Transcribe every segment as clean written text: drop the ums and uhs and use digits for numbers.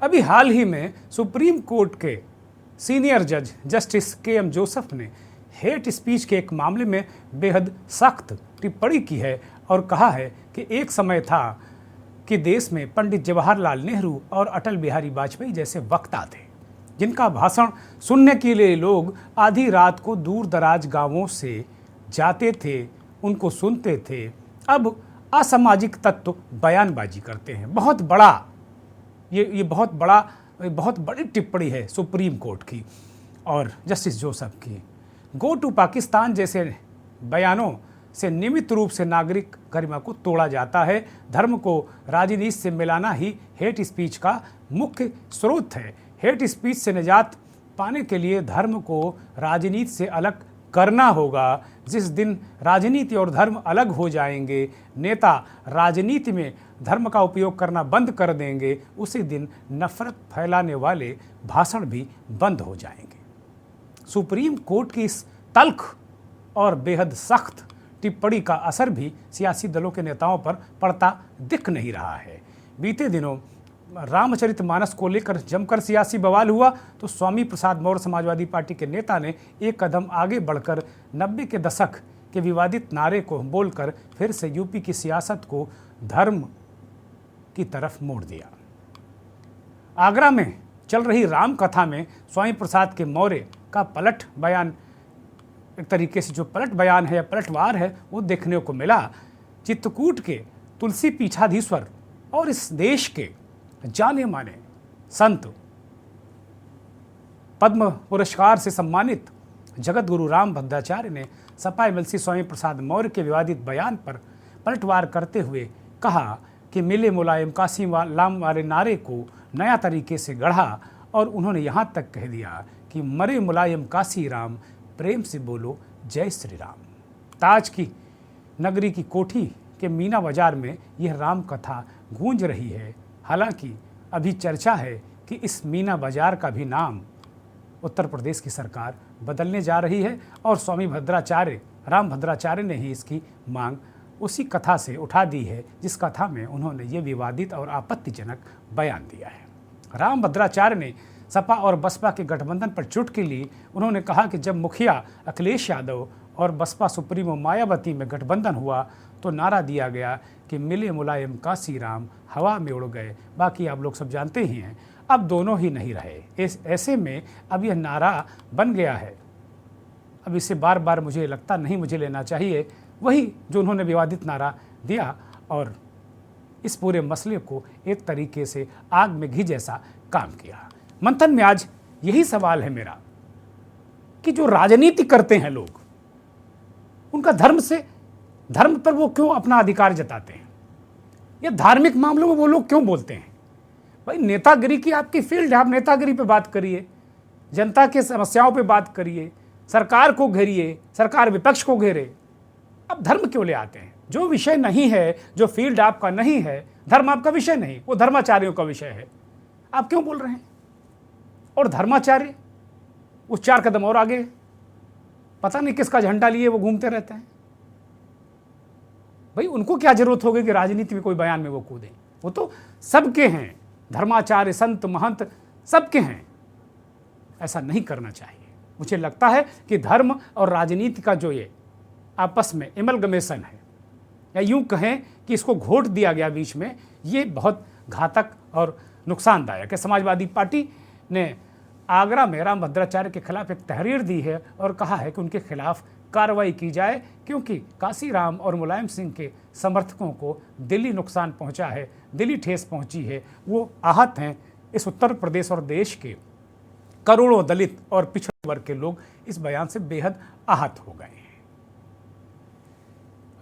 अभी हाल ही में supreme court के सीनियर जज जस्टिस के.एम. जोसेफ ने हेट स्पीच के एक मामले में बेहद सख्त टिप्पणी की है और कहा है कि एक समय था कि देश में पंडित जवाहरलाल नेहरू और अटल बिहारी वाजपेयी जैसे वक्ता थे, जिनका भाषण सुनने के लिए लोग आधी रात को दूर दराज गांवों से जाते थे, उनको सुनते थे। अब असामाजिक तत्व बयानबाजी करते हैं। बहुत बड़ा ये बहुत बड़ी टिप्पणी है सुप्रीम कोर्ट की और जस्टिस जोसेफ की। गो टू पाकिस्तान जैसे बयानों से नियमित रूप से नागरिक गरिमा को तोड़ा जाता है। धर्म को राजनीति से मिलाना ही हेट स्पीच का मुख्य स्रोत है। हेट स्पीच से निजात पाने के लिए धर्म को राजनीति से अलग करना होगा। जिस दिन राजनीति और धर्म अलग हो जाएंगे, नेता राजनीति में धर्म का उपयोग करना बंद कर देंगे, उसी दिन नफरत फैलाने वाले भाषण भी बंद हो जाएंगे। सुप्रीम कोर्ट की इस तल्ख और बेहद सख्त टिप्पणी का असर भी सियासी दलों के नेताओं पर पड़ता दिख नहीं रहा है। बीते दिनों रामचरितमानस को लेकर जमकर सियासी बवाल हुआ तो स्वामी प्रसाद मौर्य समाजवादी पार्टी के नेता ने एक कदम आगे बढ़कर 90 के दशक के विवादित नारे को बोलकर फिर से यूपी की सियासत को धर्म की तरफ मोड़ दिया। आगरा में चल रही राम कथा में स्वामी प्रसाद के मौर्य का पलट बयान, एक तरीके से जो पलट बयान है या पलटवार है, वो देखने को मिला। चित्रकूट के तुलसी पीठाधीश्वर और इस देश के जाने माने संत, पद्म पुरस्कार से सम्मानित जगत गुरु राम भद्राचार्य ने सपा एमएलसी स्वामी प्रसाद मौर्य के विवादित बयान पर पलटवार करते हुए कहा कि मिले मुलायम काशी लाम वाले नारे को नया तरीके से गढ़ा और उन्होंने यहाँ तक कह दिया कि मरे मुलायम काशी राम, प्रेम से बोलो जय श्री राम। ताज की नगरी की कोठी के मीना बाजार में यह राम कथा गूंज रही है। हालांकि अभी चर्चा है कि इस मीना बाजार का भी नाम उत्तर प्रदेश की सरकार बदलने जा रही है और स्वामी भद्राचार्य राम भद्राचार्य ने ही इसकी मांग उसी कथा से उठा दी है जिस कथा में उन्होंने ये विवादित और आपत्तिजनक बयान दिया है। राम भद्राचार्य ने सपा और बसपा के गठबंधन पर चुटकी ली। उन्होंने कहा कि जब मुखिया अखिलेश यादव और बसपा सुप्रीमो मायावती में गठबंधन हुआ तो नारा दिया गया कि मिले मुलायम काशी राम, हवा में उड़ गए। बाकी आप लोग सब जानते ही हैं। अब दोनों ही नहीं रहे। ऐसे में अब यह नारा बन गया है। अब इसे बार बार मुझे लगता नहीं मुझे लेना चाहिए, वही जो उन्होंने विवादित नारा दिया और इस पूरे मसले को एक तरीके से आग में घी जैसा काम किया। मंथन में आज यही सवाल है मेरा कि जो राजनीति करते हैं लोग, उनका धर्म पर वो क्यों अपना अधिकार जताते हैं या धार्मिक मामलों में वो लोग क्यों बोलते हैं? भाई नेतागिरी की आपकी फील्ड है, आप नेतागिरी पे बात करिए, जनता के समस्याओं पे बात करिए, सरकार को घेरिए, सरकार विपक्ष को घेरे। अब धर्म क्यों ले आते हैं? जो विषय नहीं है, जो फील्ड आपका नहीं है, धर्म आपका विषय नहीं, वो धर्माचार्यों का विषय है, आप क्यों बोल रहे हैं? और धर्माचार्य उस 4 कदम और आगे, पता नहीं किसका झंडा लिए वो घूमते रहते हैं। भाई उनको क्या जरूरत होगी कि राजनीति में कोई बयान में वो कूदें? वो तो सबके हैं, धर्माचार्य, संत, महंत सबके हैं। ऐसा नहीं करना चाहिए। मुझे लगता है कि धर्म और राजनीति का जो ये आपस में एमलगमेशन है, या यूं कहें कि इसको घोट दिया गया बीच में, ये बहुत घातक और नुकसानदायक है। समाजवादी पार्टी ने आगरा में राम भद्राचार्य के खिलाफ एक तहरीर दी है और कहा है कि उनके खिलाफ कार्रवाई की जाए, क्योंकि काशी राम और मुलायम सिंह के समर्थकों को दिल्ली नुकसान पहुंचा है, दिल्ली ठेस पहुंची है, वो आहत हैं। इस उत्तर प्रदेश और देश के करोड़ों दलित और पिछड़े वर्ग के लोग इस बयान से बेहद आहत हो गए हैं।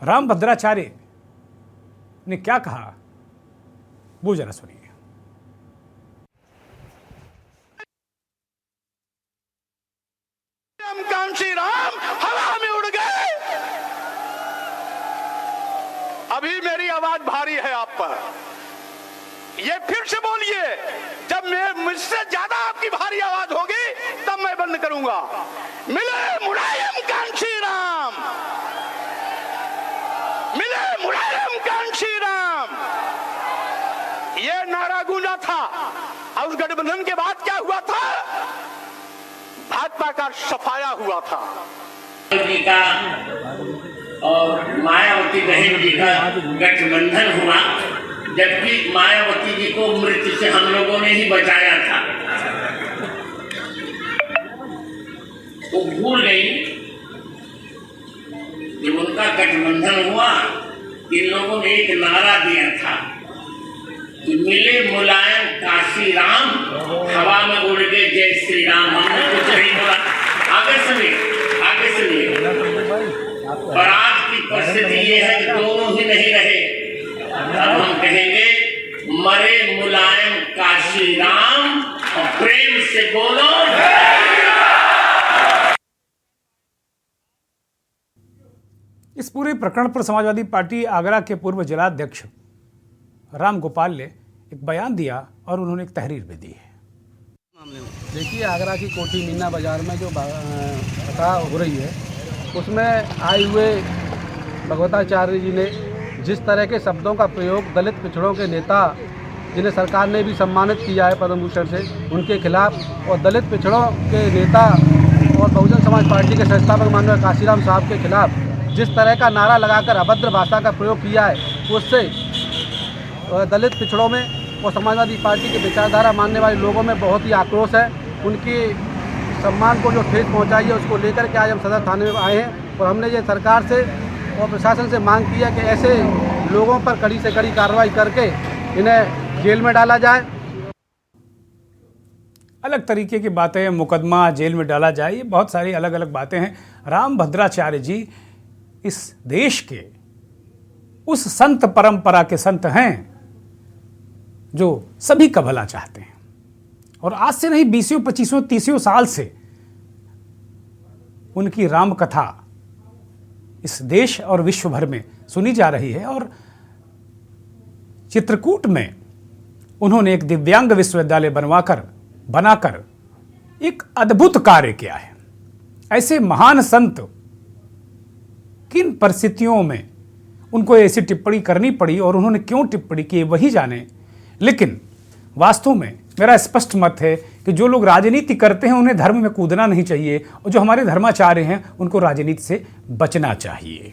राम भद्राचार्य ने क्या कहा वो जरा सुनिए। कांशी राम हवा में उड़ गए। अभी मेरी आवाज भारी है आप पर, ये फिर से बोलिए। जब मैं मुझसे ज्यादा आपकी भारी आवाज होगी तब मैं बंद करूंगा। मिले मुलायम कांशी राम, मिले मुलायम कांशी राम। ये ना गठबंधन के बाद क्या हुआ था? भाजपा का सफाया हुआ था। जी का और मायावती बहन जी का गठबंधन हुआ, जबकि मायावती जी को मृत्यु से हम लोगों ने ही बचाया था। वो भूल गई कि उनका गठबंधन हुआ, इन लोगों ने एक नारा दिया था कि मिले मुलायम काशी राम, हवा में उड़ के जय श्री राम। हमने कुछ नहीं बोला। आगे सुनिए। और आज की परिस्थिति ये है कि दोनों ही नहीं रहे। अब हम कहेंगे मरे मुलायम काशी राम, और प्रेम से बोलो। इस पूरे प्रकरण पर समाजवादी पार्टी आगरा के पूर्व जिलाध्यक्ष राम गोपाल ने एक बयान दिया और उन्होंने एक तहरीर भी दी है। देखिए, आगरा की कोठी मीना बाज़ार में जो कथा हो रही है, उसमें आए हुए भगवताचार्य जी ने जिस तरह के शब्दों का प्रयोग दलित पिछड़ों के नेता, जिन्हें सरकार ने भी सम्मानित किया है पद्म भूषण से, उनके खिलाफ, और दलित पिछड़ों के नेता और बहुजन समाज पार्टी के संस्थापक माननीय काशीराम साहब के खिलाफ जिस तरह का नारा लगाकर अभद्र भाषा का प्रयोग किया है, उससे दलित पिछड़ों में और समाजवादी पार्टी की विचारधारा मानने वाले लोगों में बहुत ही आक्रोश है। उनकी सम्मान को जो ठेस पहुंचाई है, उसको लेकर के आज हम सदर थाने में आए हैं और हमने ये सरकार से और प्रशासन से मांग की है कि ऐसे लोगों पर कड़ी से कड़ी कार्रवाई करके इन्हें जेल में डाला जाए। अलग तरीके की बातें, मुकदमा, जेल में डाला जाए, ये बहुत सारी अलग अलग बातें हैं। रामभद्राचार्य जी इस देश के उस संत परंपरा के संत हैं जो सभी का भला चाहते हैं, और आज से नहीं 20, 25, 30 साल से उनकी राम कथा इस देश और विश्व भर में सुनी जा रही है। और चित्रकूट में उन्होंने एक दिव्यांग विश्वविद्यालय बनाकर एक अद्भुत कार्य किया है। ऐसे महान संत किन परिस्थितियों में उनको ऐसी टिप्पणी करनी पड़ी और उन्होंने क्यों टिप्पणी की, वही जाने। लेकिन वास्तव में मेरा स्पष्ट मत है कि जो लोग राजनीति करते हैं उन्हें धर्म में कूदना नहीं चाहिए, और जो हमारे धर्माचार्य हैं उनको राजनीति से बचना चाहिए।